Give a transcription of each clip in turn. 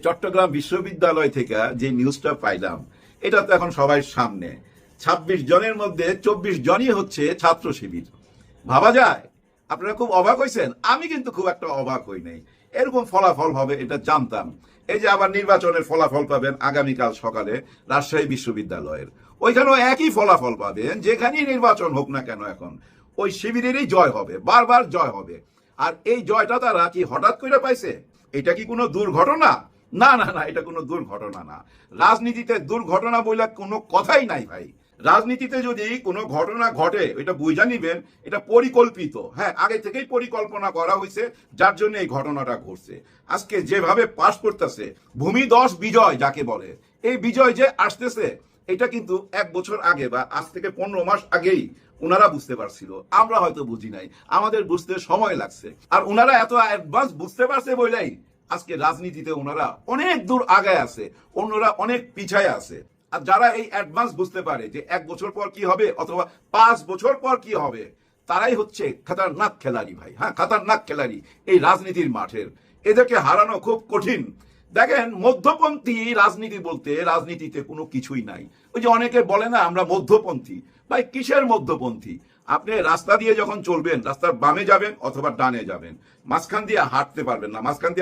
চট্টগ্রাম বিশ্ববিদ্যালয় থেকে যে নিউজটা পাইলাম এটা তো এখন সবাই সামনে। ২৬ জনের মধ্যে ২৪ জনই হচ্ছে ছাত্র শিবির। ভাবা যায়? আপনারা খুব অবাক হয়েছেন? আমি কিন্তু খুব একটা অবাক হই নাই। এরকম ফলাফল হবে এটা জানতাম। এই যে আবার নির্বাচনের ফলাফল পাবেন আগামীকাল সকালে রাজশাহী বিশ্ববিদ্যালয়ের, ওইখানেও একই ফলাফল পাবেন। যেখানেই নির্বাচন হোক না কেন এখন ওই শিবিরেরই জয় হবে, বারবার জয় হবে। আর এই জয়টা তারা কি হঠাৎ করে পাইছে? এটা কি কোনো দুর্ঘটনা? না না না, এটা কোনো দুর্ঘটনা না। রাজনীতিতে দুর্ঘটনা বলে কোনো কথাই নাই ভাই। রাজনীতিতে যদি কোনো ঘটনা ঘটে এটা বুঝা নিবেন এটা পরিকল্পিত। হ্যাঁ, আগে থেকেই পরিকল্পনা করা হয়েছে, যার জন্য এই ঘটনাটা ঘটছে। আজকে যেভাবে পাস করতেছে ভূমিধস বিজয় যাকে বলে, এই বিজয় যে আসতেছে এটা কিন্তু ১ বছর আগে বা আজ থেকে ১৫ মাস আগেই ওনারা বুঝতে পারছিল, আমরা হয়তো বুঝি নাই, আমাদের বুঝতে সময় লাগছে। আর ওনারা এত অ্যাডভান্স বুঝতে পারছে বলেই আজকে রাজনীতিতে ওনারা অনেক দূর আগায় আছে, অন্যরা অনেক পিছায় আছে। আর যারা এই অ্যাডভান্স বুঝতে পারে যে ১ বছর পর কি হবে অথবা ৫ বছর পর কি হবে, তারাই হচ্ছে খাতারনাক খেলাড়ি ভাই। হ্যাঁ, খাতারনাক খেলাড়ি এই রাজনীতির মাঠের। এদেরকে হারানো খুব কঠিন। দেখেন, মধ্যপন্থী রাজনীতি বলতে রাজনীতিতে কোনো কিছুই নাই। ওই যে অনেকে বলে না আমরা মধ্যপন্থী। ভাই, কিসের মধ্যপন্থী? আপনি রাস্তা দিয়ে যখন চলবেন রাস্তার বামে যাবেন অথবা ডানে যাবেন, মাঝখান দিয়ে হাঁটতে পারবেন না। মাঝখান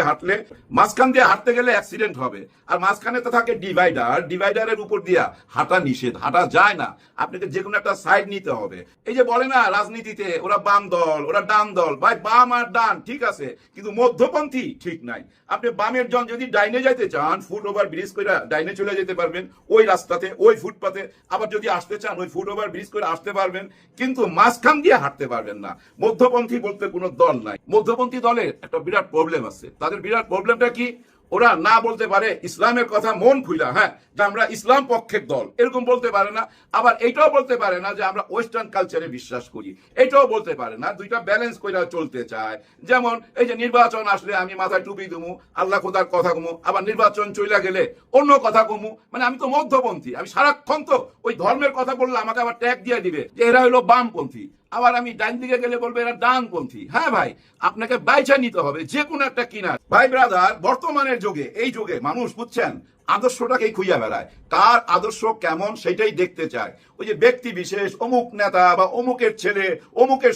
দিয়ে হাঁটতে গেলে অ্যাক্সিডেন্ট হবে। আর মাঝখানে তো থাকে ডিভাইডার, ডিভাইডারের উপর দিয়া হাঁটা নিষেধ, হাঁটা যায় না। আপনাকে যে কোনো একটা সাইড নিতে হবে। এই যে বলে না রাজনীতিতে ওরা বাম দল, ওরা ডান দল। ভাই, বাম আর ডান ঠিক আছে, কিন্তু মধ্যপন্থী ঠিক নাই। আপনি বামের জন যদি ডাইনে যাইতে চান, ফুট ওভার ব্রিজ করে ডাইনে চলে যেতে পারবেন ওই রাস্তাতে, ওই ফুটপাতে। আবার যদি আসতে চান ওই ফুট ওভার ব্রিজ করে আসতে পারবেন, কিন্তু মাঝখান দিয়ে হাঁটতে পারবেন না। মধ্যপন্থী বলতে কোনো দল নাই। মধ্যপন্থী দলের একটা বিরাট প্রবলেম আছে। তাদের বিরাট প্রবলেমটা কি? ওরা না বলতে পারে ইসলামের কথা মন খুইলা, হ্যাঁ, যে আমরা ইসলাম পক্ষের দল, এরকম বলতে পারে না। আবার এটাও বলতে পারে না যে আমরা ওয়েস্টার্ন কালচারে বিশ্বাস করি, এটাও বলতে পারে না। দুইটা ব্যালেন্স করে চলতে চায়। যেমন এই যে নির্বাচন আসলে আমি মাথায় টুপি দুমু, আল্লাহ খোদার কথা কমু, আবার নির্বাচন চলে গেলে অন্য কথা কমু। মানে আমি তো মধ্যপন্থী, আমি সারাক্ষণ তো ওই ধর্মের কথা বললে আমাকে আবার ট্যাগ দিয়ে দিবে যে এরা হলো বামপন্থী। আবার আমি ডান দিকে গেলে বলবে এরা ডানপন্থী। হ্যাঁ ভাই, আপনাকে বাইচা নিতে হবে যে কোনো একটা কিনা। ভাই ব্রাদার, বর্তমানের যুগে, এই যুগে মানুষ বুঝছেন আদর্শটাকেই খুঁজে বেড়ায়। কার আদর্শ কেমন সেটাই দেখতে চায়। ওই যে ব্যক্তি বিশেষ, অমুক নেতা বা অমুকের ছেলে, অমুকের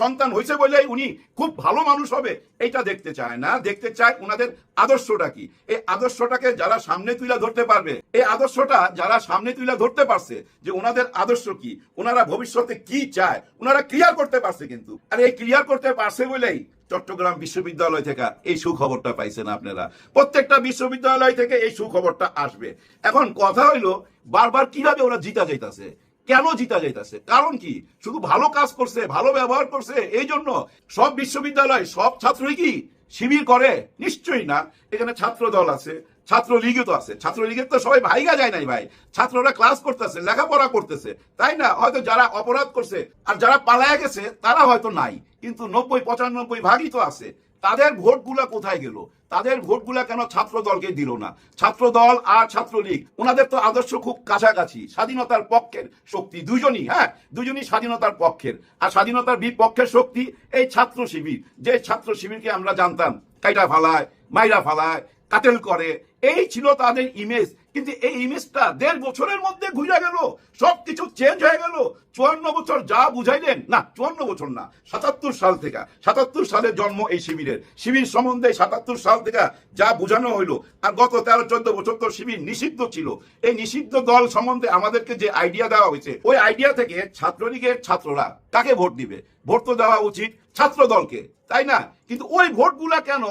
সন্তান হয়েছে বলেই উনি খুব ভালো মানুষ হবে, এটা দেখতে চায় না। দেখতে চায় ওনাদের আদর্শটা কি। এই আদর্শটাকে যারা সামনে তুলে ধরতে পারবে, এই আদর্শটা যারা সামনে তুলে ধরতে পারছে যে ওনাদের আদর্শ কি, ওনারা ভবিষ্যতে কি চায়, ওনারা ক্লিয়ার করতে পারছে। কিন্তু আর এই ক্লিয়ার করতে পারছে বলেই চট্টগ্রাম বিশ্ববিদ্যালয় থেকে এই সুখবরটা পাইছেন আপনারা। প্রত্যেকটা বিশ্ববিদ্যালয় থেকে এই সুখবরটা আসবে। এখন কথা হইলো বারবার কিভাবে ওরা জিতা যাইতাছে, কেন জিতা যাইতাছে, কারণ কি? শুধু ভালো কাজ করছে, ভালো ব্যবহার করছে এই জন্য সব বিশ্ববিদ্যালয় সব ছাত্রই কি শিবির করে? নিশ্চয়ই না। এখানে ছাত্র দল আছে, ছাত্রলীগও তো আছে। ছাত্রলীগের তো সবাই ভাইগা যায় নাই ভাই। ছাত্ররা ক্লাস করতেছে, লেখাপড়া করতেছে, তাই না? হয়তো যারা অপরাধ করছে আর যারা পালায়া গেছে তারা হয়তো নাই, কিন্তু ৯০-৯৫ ভাগই তো আছে। তাদের ভোটগুলা কোথায় গেল? তাদের ভোটগুলা কেন ছাত্র দলকে দিল না? ছাত্র দল আর ছাত্রলীগ ওনাদের তো আদর্শ খুব কাছাকাছি। স্বাধীনতার পক্ষের শক্তি দুজনই, হ্যাঁ, দুজনই স্বাধীনতার পক্ষের। আর স্বাধীনতার বিপক্ষের শক্তি এই ছাত্র শিবির। যে ছাত্র শিবিরকে আমরা জানতাম কাইটা ফালায়, মাইরা ফালায়, কাটেল করে, এই ছিল তাদের ইমেজ। কিন্তু এই ইমেজটা ১.৫ বছরের মধ্যে ঘুরে গেল, সবকিছু চেঞ্জ হয়ে গেল। ৫৪ বছর যা বুঝাইলেন, না ৫৪ বছর না, ৭৭ সাল থেকে, ৭৭ সালে জন্ম এই শিবিরের। শিবির সম্বন্ধে ৭৭ সাল থেকে যা বোঝানো হইলো, আর গত ১৩-১৪ বছর তো শিবির নিষিদ্ধ ছিল। এই নিষিদ্ধ দল সম্বন্ধে আমাদেরকে যে আইডিয়া দেওয়া হয়েছে, ওই আইডিয়া থেকে ছাত্রলীগের ছাত্ররা কাকে ভোট দিবে? ভোট তো দেওয়া উচিত ছাত্র দলকে, তাই না? কিন্তু ওই ভোটগুলা কেন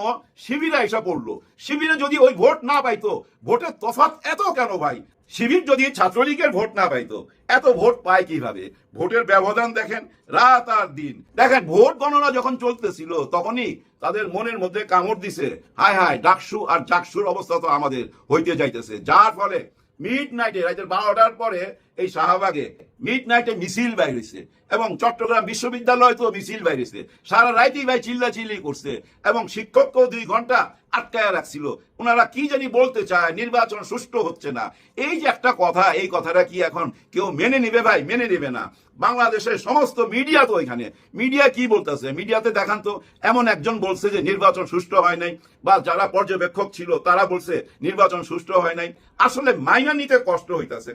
শিবিরে এসে পড়লো? শিবিরে যদি ওই ভোট না পাইতো, ভোটের তফাৎ এত কেন ভাই? শিবির যদি ছাত্রলীগের ভোট না পাইতো, এত ভোট পায় কিভাবে? ভোটের ব্যবধান দেখেন, রাত আর দিন। দেখেন, ভোট গণনা যখন চলতেছিল তখনই তাদের মনের মধ্যে কামড় দিছে, হায় হায়, ডাকসু আর জাকসুর অবস্থা তো আমাদের হইতে যাইতেছে। যার ফলে মিড নাইটে, রাতের ১২টার পরে এই শাহবাগে মিড নাইটে মিছিল বাইরেছে এবং চট্টগ্রাম বিশ্ববিদ্যালয় তো মিছিল বাইরেছে, সারা রাইতেই ভাই চিল্লাচিল্লি করছে এবং শিক্ষককেও 2 ঘন্টা আটকায় রাখছিল। ওনারা কি জানি বলতে চায়, নির্বাচন সুষ্ঠু হচ্ছে না। এই যে একটা কথা, এই কথাটা কি এখন কেউ মেনে নিবে ভাই? মেনে নিবে না। বাংলাদেশের সমস্ত মিডিয়া তো এখানে, মিডিয়া কি বলতেছে? মিডিয়াতে দেখান তো এমন একজন বলছে যে নির্বাচন সুষ্ঠু হয় নাই, বা যারা পর্যবেক্ষক ছিল তারা বলছে নির্বাচন সুষ্ঠু হয় নাই। আসলে মাইনা নিতে কষ্ট হইতেছে,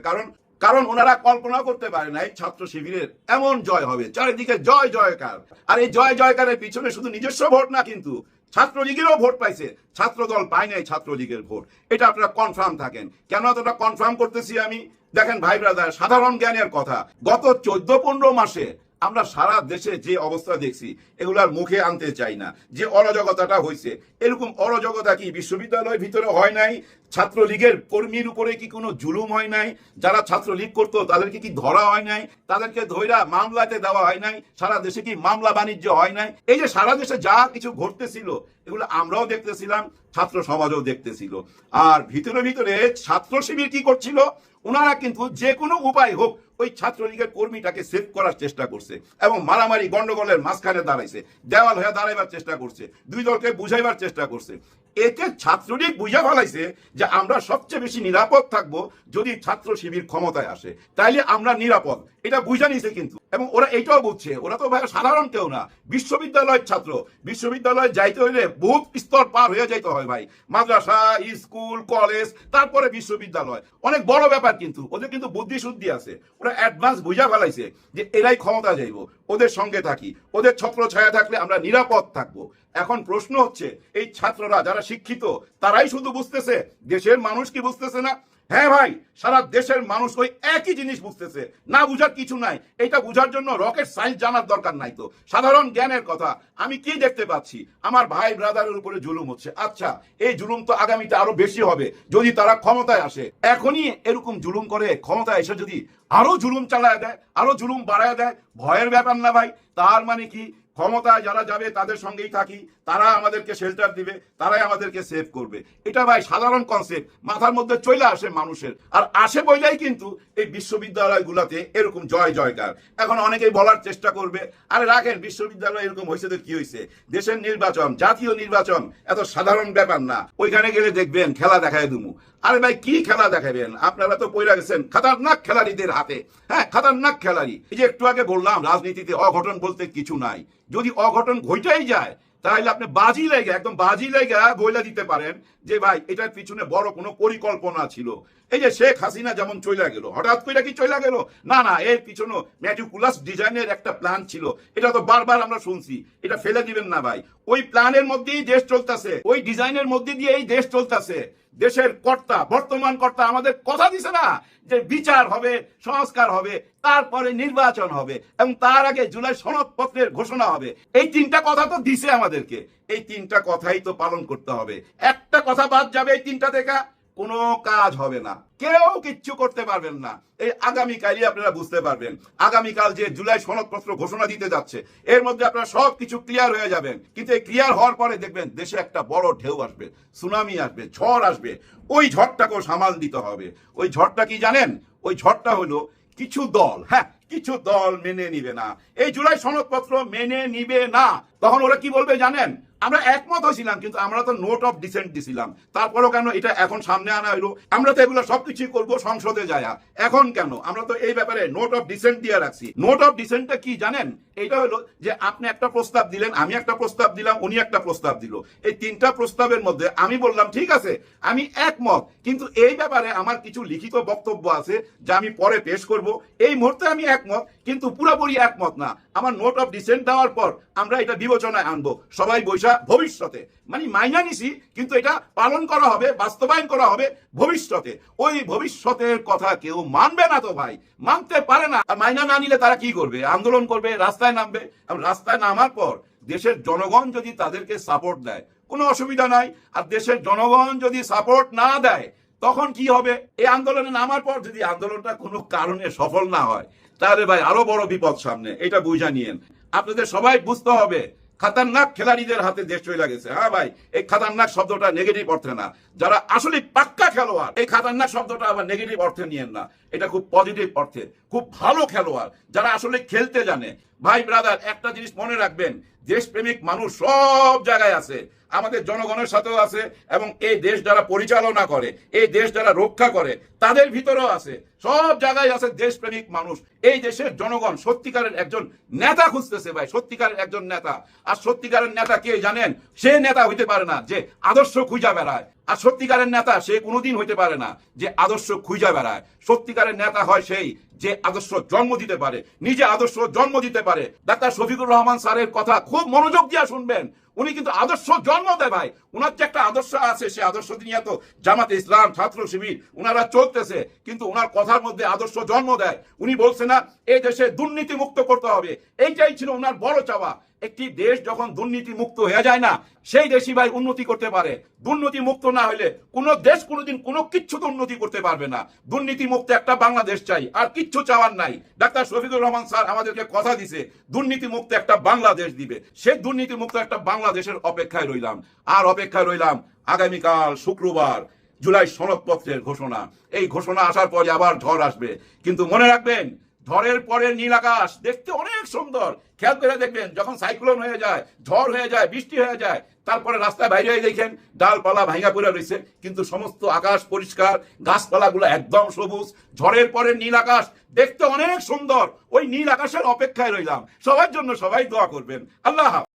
কারণ ওনারা কল্পনা করতে পারে নাই ছাত্র শিবিরের এমন জয় হবে, চারিদিকে জয় জয়কার। আর এই জয় জয়কারের পিছনে শুধু নিজস্ব ভোট না, কিন্তু ছাত্রলীগেরও ভোট পাইছে, ছাত্র দল পায় নাই ছাত্রলীগের ভোট। এটা আপনারা কনফার্ম থাকেন। কেন এতটা কনফার্ম করতেছি আমি? দেখেন ভাই ব্রাদার, সাধারণ জ্ঞানের কথা, গত 14-15 মাসে আমরা সারা দেশে যে অবস্থা দেখছি এগুলার মুখে আনতে চাই না। যে অরাজকতাটা হয়েছে, এরকম অরাজকতা কি বিশ্ববিদ্যালয়ের ভিতরে হয় নাই? ছাত্রলীগের কর্মীর উপরে কি কোনো জুলুম হয় নাই? যারা ছাত্রলীগ করতো তাদেরকে কি ধরা হয় নাই? তাদেরকে ধইরা মামলাতে দেওয়া হয় নাই? সারা দেশে কি মামলা বাণিজ্য হয় নাই? এই যে সারা দেশে যা কিছু ঘটতেছিল এগুলো আমরাও দেখতেছিলাম, ছাত্র সমাজও দেখতেছিল। আর ভিতরে ভিতরে ছাত্র শিবির কি করছিল? ওনারা কিন্তু যে কোনো উপায় হোক ওই ছাত্রলীগের কর্মীটাকে সেভ করার চেষ্টা করছে এবং মারামারি গন্ডগোলের মাঝখানে দাঁড়াইছে, দেওয়াল হয়ে দাঁড়াইবার চেষ্টা করছে, দুই দলকে বুঝাইবার চেষ্টা করছে। এতে ছাত্রলীগ বুঝা ফেলাইছে যে আমরা সবচেয়ে বেশি নিরাপদ থাকবো যদি ছাত্র শিবির ক্ষমতায় আসে, তাইলে আমরা নিরাপদ, এটা বুঝা নিছে কিন্তু। এবং ওরা এটাও বুঝছে, ওরা তো ভাই সাধারণ কেউ না, বিশ্ববিদ্যালয়ের ছাত্র। বিশ্ববিদ্যালয়ে যাইতে হইলে বহুত স্তর পার হয়ে যাইতে হয় ভাই, মাদ্রাসা, স্কুল, কলেজ, তারপরে বিশ্ববিদ্যালয়, অনেক বড় ব্যাপার। কিন্তু ওদের কিন্তু বুদ্ধি শুদ্ধি আছে, ওরা অ্যাডভান্স বুঝা ফেলাইছে যে এরাই ক্ষমতা যাইব, ওদের সঙ্গে থাকি, ওদের ছত্র ছায়া থাকলে আমরা নিরাপদ থাকবো। এখন প্রশ্ন হচ্ছে, এই ছাত্ররা যারা শিক্ষিত তারাই শুধু বুঝতেছে, দেশের মানুষ কি বুঝতেছে না? হ্যাঁ ভাই, সারা দেশের মানুষ ওই একই জিনিস বুঝতেছে, না বুঝার কিছু নাই। এটা বুঝার জন্য রকেট সায়েন্স জানার দরকার নাই তো, সাধারণ জ্ঞানের কথা। আমি কি দেখতে পাচ্ছি? আমার ভাই ব্রাদারের উপরে জুলুম হচ্ছে। আচ্ছা, এই জুলুম তো আগামীতে আরো বেশি হবে যদি তারা ক্ষমতায় আসে। এখনই এরকম জুলুম করে, ক্ষমতায় এসে যদি আরো জুলুম চালায় দেয়, আরো জুলুম বাড়ায় দেয়, ভয়ের ব্যাপার না ভাই? তার মানে কি ক্ষমতায় যারা যাবে তাদের সঙ্গেই থাকি, তারা আমাদেরকে শেল্টার দিবে, তারাই আমাদেরকে সেভ করবে। এটা ভাই সাধারণ কনসেপ্ট মাথার মধ্যে চলে আসে মানুষের, আর আসে বইলাই কিন্তু এই বিশ্ববিদ্যালয়গুলোতে এরকম জয় জয়কার। এখন অনেকেই বলার চেষ্টা করবে, আরে রাখেন, বিশ্ববিদ্যালয় এরকম হয়েছে তো কি হয়েছে? দেশের নির্বাচন, জাতীয় নির্বাচন এত সাধারণ ব্যাপার না, ওইখানে গেলে দেখবেন খেলা দেখায় দুমু। আরে ভাই, কি খেলা দেখাবেন? আপনারা তো পয়রা গেছেন খাতারনাক খেলাড়িদের হাতে। হ্যাঁ, খাতারনাক খেলাড়ি। এই যে একটু আগে বললাম, রাজনীতিতে অঘটন বলতে কিছু নাই। যদি অঘটন ঘটাই যায় তাহলে আপনি বাজি লেগে, একদম বাজি লেগে বইলা দিতে পারেন যে ভাই এটার পিছনে বড় কোনো পরিকল্পনা ছিল। এই যে শেখ হাসিনা যেমন চইলা গেল, হঠাৎ করে কি চইলা গেল? না না, এর পিছনে ম্যাটিকুলাস ডিজাইনের একটা প্ল্যান ছিল। এটা তো বারবার আমরা শুনছি, এটা ফেলে দিবেন না ভাই। ওই প্ল্যানের মধ্যেই দেশ চলতেছে, ওই ডিজাইনের মধ্যে দিয়ে এই দেশ চলতেছে। দেশের কর্তা, বর্তমান কর্তা আমাদের কথা দিছে না যে বিচার হবে, সংস্কার হবে, তারপরে নির্বাচন হবে এবং তার আগে জুলাই সনদপত্রের ঘোষণা হবে। এই 3টা কথা তো দিছে আমাদেরকে, এই 3টা কথাই তো পালন করতে হবে। একটা কথা বাদ যাবে এই 3টা থেকে, কোনো কাজ হবে না, কেউ কিচ্ছু করতে পারবেন না। এই আগামীকালই আপনারা বুঝতে পারবেন, আগামীকাল যে জুলাই সনদপত্র ঘোষণা দিতে যাচ্ছে এর মধ্যে আপনারা সবকিছু ক্লিয়ার হয়ে যাবেন। কিন্তু এই ক্লিয়ার হওয়ার পরে দেখবেন দেশে একটা বড় ঢেউ আসবে, সুনামি আসবে, ঝড় আসবে। ওই ঝড়টাকেও সামাল দিতে হবে। ওই ঝড়টা কি জানেন? ওই ঝড়টা হলো কিছু দল, হ্যাঁ কিছু দল মেনে নিবে না, এই জুলাই সনদপত্র মেনে নিবে না। তখন ওরা কি বলবে জানেন? আমরা একমত হয়েছিলাম কিন্তু আমরা তো নোট অফ ডিসেন্ট দিছিলাম, তারপরেও কেন এটা এখন সামনে আনা হইলো? আমরা তো এগুলো সবকিছু করবো সংসদে যায়, এখন কেন? আমরা তো এই ব্যাপারে নোট অফ ডিসেন্ট দিয়ে রাখছি। নোট অফ ডিসেন্টটা কি জানেন? এটা হলো যে আপনি একটা প্রস্তাব দিলেন, আমি একটা প্রস্তাব দিলাম, উনি একটা প্রস্তাব দিল। এই 3টা প্রস্তাবের মধ্যে আমি বললাম ঠিক আছে আমি একমত, কিন্তু এই ব্যাপারে আমার কিছু লিখিত বক্তব্য আছে যা আমি পরে পেশ করব। এই মুহূর্তে আমি একমত কিন্তু পুরোপুরি একমত না। আমার নোট অফ ডিসেন্ট দেওয়ার পর আমরা এটা বিবেচনায় আনবো, সবাই বৈশা ভবিষ্যতে, মানে মাইনা নিছি কিন্তু এটা পালন করা হবে, বাস্তবায়ন করা হবে ভবিষ্যতে। ওই ভবিষ্যতের কথা কেউ মানবে না তো ভাই, মানতে পারে না। মাইনা না নিলে তারা কি করবে? আন্দোলন করবে, রাস্তায় নামবে। রাস্তায় নামার পর দেশের জনগণ যদি তাদেরকে সাপোর্ট দেয় কোনো অসুবিধা নাই, আর দেশের জনগণ যদি সাপোর্ট না দেয় তখন কি হবে? এই আন্দোলনে নামার পর যদি আন্দোলনটা কোনো কারণে সফল না হয় তাহলে ভাই আরো বড় বিপদ সামনে, এটা বুঝা নিয়েন। আপনাদের সবাই বুঝতে হবে খাতারনাক খেলাড়িদের হাতে দেশ চলে গেছে। হ্যাঁ ভাই, এই খাতারনাক শব্দটা নেগেটিভ অর্থে না, যারা আসলে পাক্কা খেলোয়াড়, এই খাতারনাক শব্দটা আবার নেগেটিভ অর্থে নিয়েন না, এটা খুব পজিটিভ অর্থে, খুব ভালো খেলোয়াড় যারা আসলে খেলতে জানে। ভাই ব্রাদার, একটা জিনিস মনে রাখবেন, দেশপ্রেমিক মানুষ সব জায়গায় আছে, আমাদের জনগণের সাথেও আছে, এবং এই দেশ যারা পরিচালনা করে, এই দেশ যারা রক্ষা করে, তাদের ভিতরেও আছে, সব জায়গায় আছে দেশপ্রেমিক মানুষ। এই দেশের জনগণ সত্যিকারের একজন নেতা খুঁজতেছে ভাই, সত্যিকারের একজন নেতা। আর সত্যিকারের নেতা কে জানেন? সে নেতা হইতে পারে না যে আদর্শ খুঁজা বেড়ায়, আর সত্যিকারের নেতা সে কোনোদিন হইতে পারে না যে আদর্শ খুঁজা বেড়ায়। সত্যিকারের নেতা হয় সেই যে আদর্শ জন্ম দিতে পারে, নিজে আদর্শ জন্ম দিতে পারে। ডাক্তার শফিকুর রহমান স্যারের কথা খুব মনোযোগ দিয়ে শুনবেন, উনি কিন্তু আদর্শ জন্ম দেয় ভাই। উনার যে একটা আদর্শ আছে, সে আদর্শ নিয়ে তো জামাতে ইসলাম, ছাত্র শিবির উনারা চলতেছে, কিন্তু উনার কথার মধ্যে আদর্শ জন্ম দেয়। উনি বলছে না এই দেশে দুর্নীতি মুক্ত করতে হবে, এইটাই ছিল উনার বড় চাওয়া। একটি দেশ যখন দুর্নীতি মুক্ত হয়ে যায় না, সেই দেশই ভাই উন্নতি করতে পারে। দুর্নীতি মুক্ত না হলে কোন দেশ কোনোদিন কোনো কিচ্ছু তো উন্নতি করতে পারবে না। দুর্নীতি মুক্ত একটা বাংলাদেশ চাই, আর কিচ্ছু চাওয়ার নাই। ডাক্তার শফিকুর রহমান স্যার আমাদেরকে কথা দিছে দুর্নীতি মুক্ত একটা বাংলাদেশ দিবে। সেই দুর্নীতি মুক্ত একটা বাংলাদেশের অপেক্ষায় রইলাম, আর অপেক্ষায় রইলাম আগামীকাল শুক্রবার জুলাই সনদপত্রের ঘোষণা। এই ঘোষণা আসার পরে আবার ঝড় আসবে, কিন্তু মনে রাখবেন ঝড়ের পরে নীল আকাশ দেখতে অনেক সুন্দর। খেয়াল করে দেখবেন, যখন সাইক্লোন হয়ে যায়, ঝড় হয়ে যায়, বৃষ্টি হয়ে যায়, তারপরে রাস্তায় বাইরে দেখেন ডালপালা ভাঙা পড়ে রয়েছে, কিন্তু সমস্ত আকাশ পরিষ্কার, গাছপালাগুলো একদম সবুজ। ঝড়ের পরে নীল আকাশ দেখতে অনেক সুন্দর। ওই নীল আকাশের অপেক্ষায় রইলাম। সবার জন্য সবাই দোয়া করবেন। আল্লাহ হাফেজ।